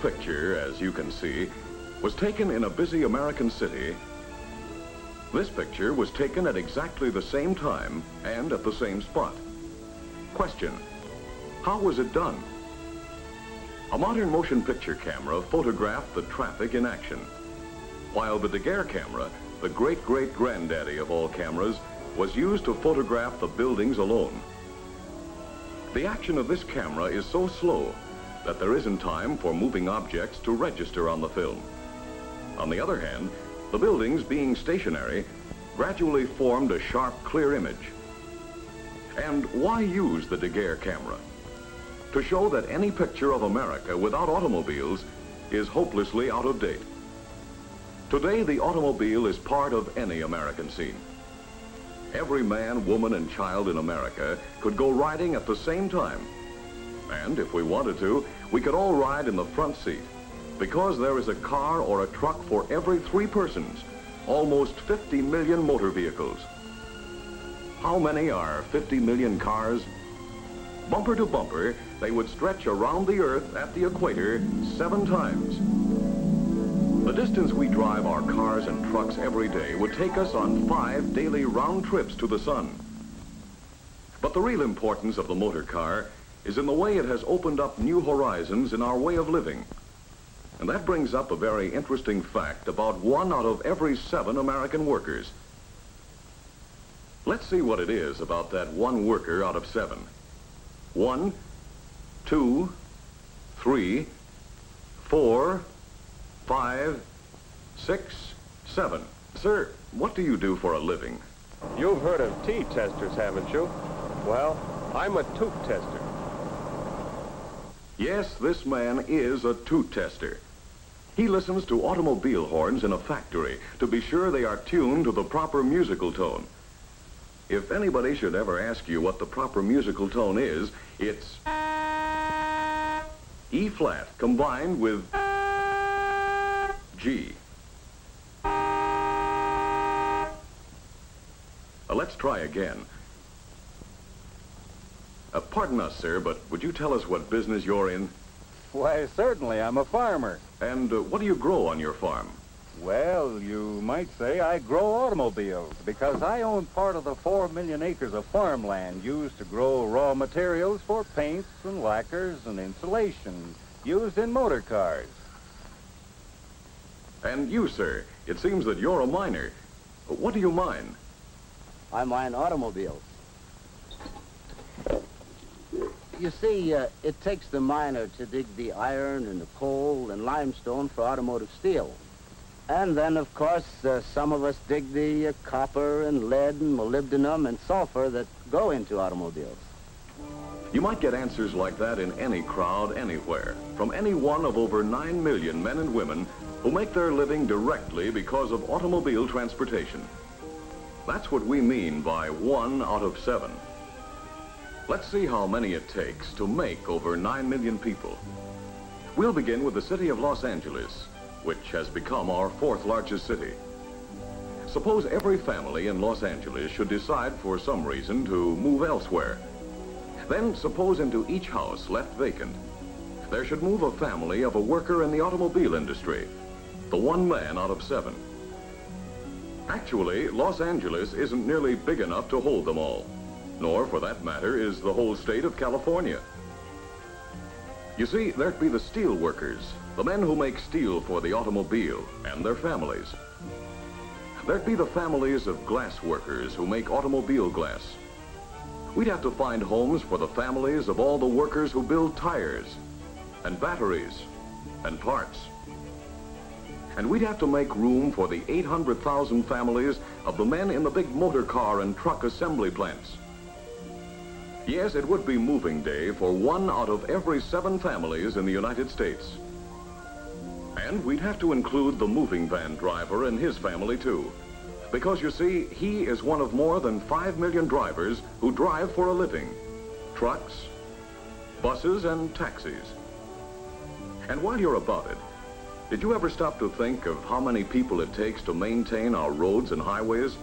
picture, as you can see, was taken in a busy American city. This picture was taken at exactly the same time and at the same spot. Question: how was it done? A modern motion picture camera photographed the traffic in action, while the Daguerre camera, the great-great-granddaddy of all cameras, was used to photograph the buildings alone. The action of this camera is so slow that there isn't time for moving objects to register on the film. On the other hand, the buildings, being stationary, gradually formed a sharp, clear image. And why use the Daguerre camera? To show that any picture of America without automobiles is hopelessly out of date. Today, the automobile is part of any American scene. Every man, woman, and child in America could go riding at the same time. And if we wanted to, we could all ride in the front seat, because there is a car or a truck for every 3 persons, almost 50 million motor vehicles. How many are 50 million cars? Bumper to bumper, they would stretch around the Earth at the equator 7 times. The distance we drive our cars and trucks every day would take us on 5 daily round trips to the sun. But the real importance of the motor car is in the way it has opened up new horizons in our way of living. And that brings up a very interesting fact about 1 out of every 7 American workers. Let's see what it is about that 1 worker out of 7. 1, 2, 3, 4, 5, 6, 7. Sir, what do you do for a living? You've heard of tea testers, haven't you? Well, I'm a toot tester. Yes, this man is a toot tester. He listens to automobile horns in a factory to be sure they are tuned to the proper musical tone. If anybody should ever ask you what the proper musical tone is, it's E flat combined with G. Let's try again. Pardon us, sir, but would you tell us what business you're in? Why, certainly. I'm a farmer. And what do you grow on your farm? Well, you might say I grow automobiles because I own part of the 4 million acres of farmland used to grow raw materials for paints and lacquers and insulation used in motor cars. And you, sir, it seems that you're a miner. What do you mine? I mine automobiles. You see, it takes the miner to dig the iron and the coal and limestone for automotive steel. And then, of course, some of us dig the copper and lead and molybdenum and sulfur that go into automobiles. You might get answers like that in any crowd, anywhere, from any one of over 9 million men and women who make their living directly because of automobile transportation. That's what we mean by 1 out of 7. Let's see how many it takes to make over 9 million people. We'll begin with the city of Los Angeles, which has become our 4th largest city. Suppose every family in Los Angeles should decide for some reason to move elsewhere. Then suppose into each house left vacant, there should move a family of a worker in the automobile industry, the 1 man out of 7. Actually, Los Angeles isn't nearly big enough to hold them all, nor, for that matter, is the whole state of California. You see, there'd be the steel workers, the men who make steel for the automobile, and their families. There'd be the families of glass workers who make automobile glass. We'd have to find homes for the families of all the workers who build tires, and batteries, and parts. And we'd have to make room for the 800,000 families of the men in the big motor car and truck assembly plants. Yes, it would be moving day for 1 out of every 7 families in the United States. And we'd have to include the moving van driver and his family too. Because you see, he is one of more than 5 million drivers who drive for a living. Trucks, buses, and taxis. And while you're about it, did you ever stop to think of how many people it takes to maintain our roads and highways?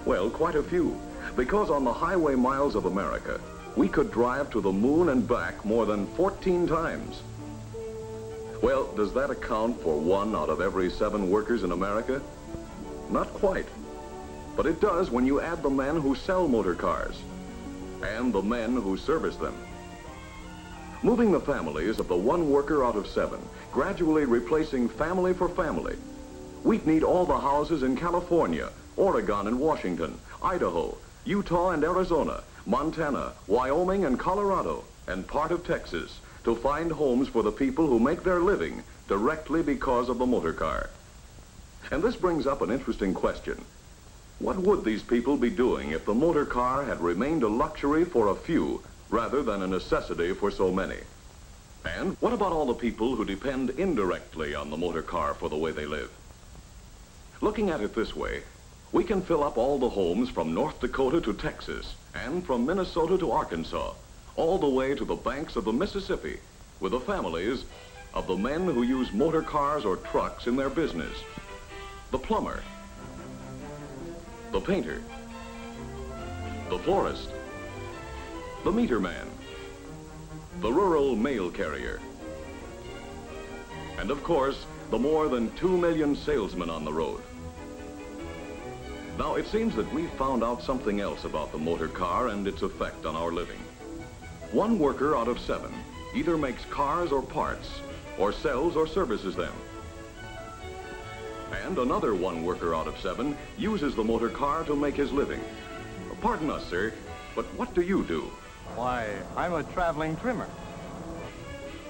Well, quite a few. Because on the highway miles of America, we could drive to the moon and back more than 14 times. Well, does that account for 1 out of every 7 workers in America? Not quite. But it does when you add the men who sell motor cars and the men who service them. Moving the families of the 1 worker out of 7, gradually replacing family for family. We'd need all the houses in California, Oregon and Washington, Idaho, Utah and Arizona, Montana, Wyoming and Colorado, and part of Texas to find homes for the people who make their living directly because of the motor car. And this brings up an interesting question. What would these people be doing if the motor car had remained a luxury for a few rather than a necessity for so many? And what about all the people who depend indirectly on the motor car for the way they live? Looking at it this way, we can fill up all the homes from North Dakota to Texas and from Minnesota to Arkansas, all the way to the banks of the Mississippi with the families of the men who use motor cars or trucks in their business. The plumber, the painter, the florist, the meter man, the rural mail carrier, and of course, the more than 2 million salesmen on the road. Now, it seems that we've found out something else about the motor car and its effect on our living. 1 worker out of 7 either makes cars or parts, or sells or services them. And another 1 worker out of 7 uses the motor car to make his living. Pardon us, sir, but what do you do? Why, I'm a traveling trimmer.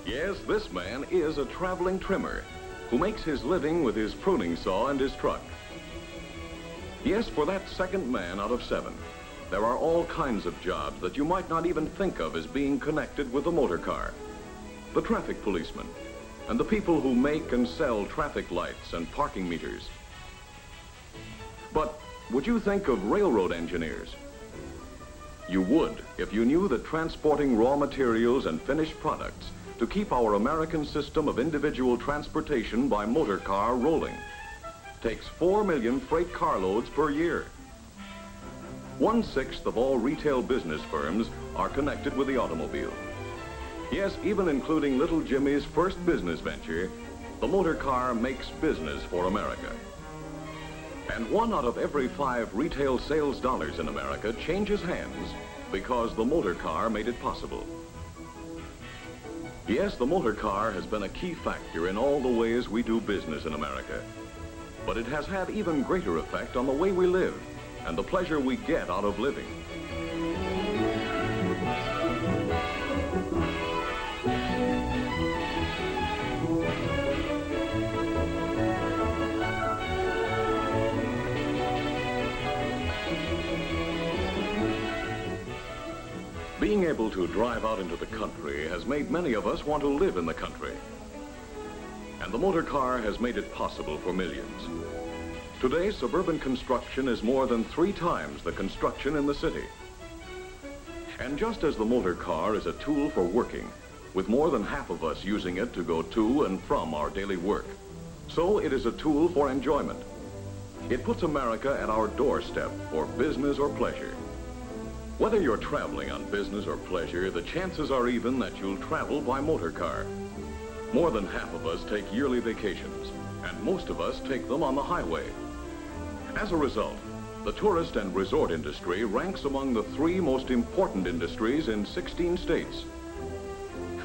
Yes, this man is a traveling trimmer who makes his living with his pruning saw and his truck. Yes, for that 2nd man out of 7, there are all kinds of jobs that you might not even think of as being connected with the motor car. The traffic policeman, and the people who make and sell traffic lights and parking meters. But would you think of railroad engineers? You would if you knew that transporting raw materials and finished products to keep our American system of individual transportation by motor car rolling takes 4 million freight carloads per year. 1/6 of all retail business firms are connected with the automobile. Yes, even including little Jimmy's first business venture, the motor car makes business for America. And 1 out of every 5 retail sales dollars in America changes hands because the motor car made it possible. Yes, the motor car has been a key factor in all the ways we do business in America. But it has had even greater effect on the way we live and the pleasure we get out of living. Being able to drive out into the country has made many of us want to live in the country. And the motor car has made it possible for millions. Today, suburban construction is more than 3 times the construction in the city. And just as the motor car is a tool for working, with more than half of us using it to go to and from our daily work, so it is a tool for enjoyment. It puts America at our doorstep for business or pleasure. Whether you're traveling on business or pleasure, the chances are even that you'll travel by motor car. More than half of us take yearly vacations, and most of us take them on the highway. As a result, the tourist and resort industry ranks among the 3 most important industries in 16 states.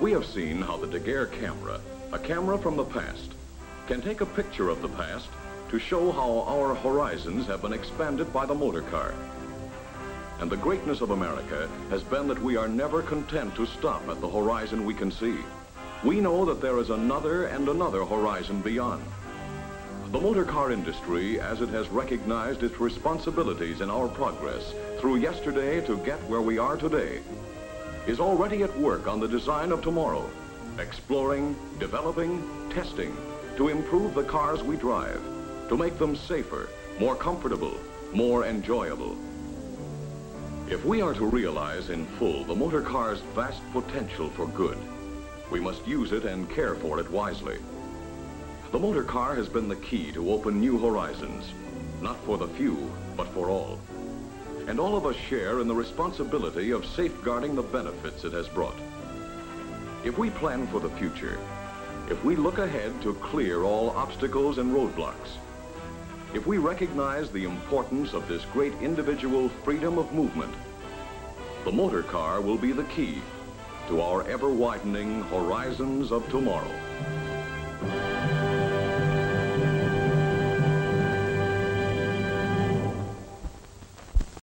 We have seen how the Daguerre camera, a camera from the past, can take a picture of the past to show how our horizons have been expanded by the motor car. And the greatness of America has been that we are never content to stop at the horizon we can see. We know that there is another and another horizon beyond. The motor car industry, as it has recognized its responsibilities in our progress through yesterday to get where we are today, is already at work on the design of tomorrow, exploring, developing, testing to improve the cars we drive, to make them safer, more comfortable, more enjoyable. If we are to realize in full the motor car's vast potential for good, we must use it and care for it wisely. The motor car has been the key to open new horizons, not for the few, but for all. And all of us share in the responsibility of safeguarding the benefits it has brought. If we plan for the future, if we look ahead to clear all obstacles and roadblocks, if we recognize the importance of this great individual freedom of movement, the motor car will be the key to our ever-widening horizons of tomorrow.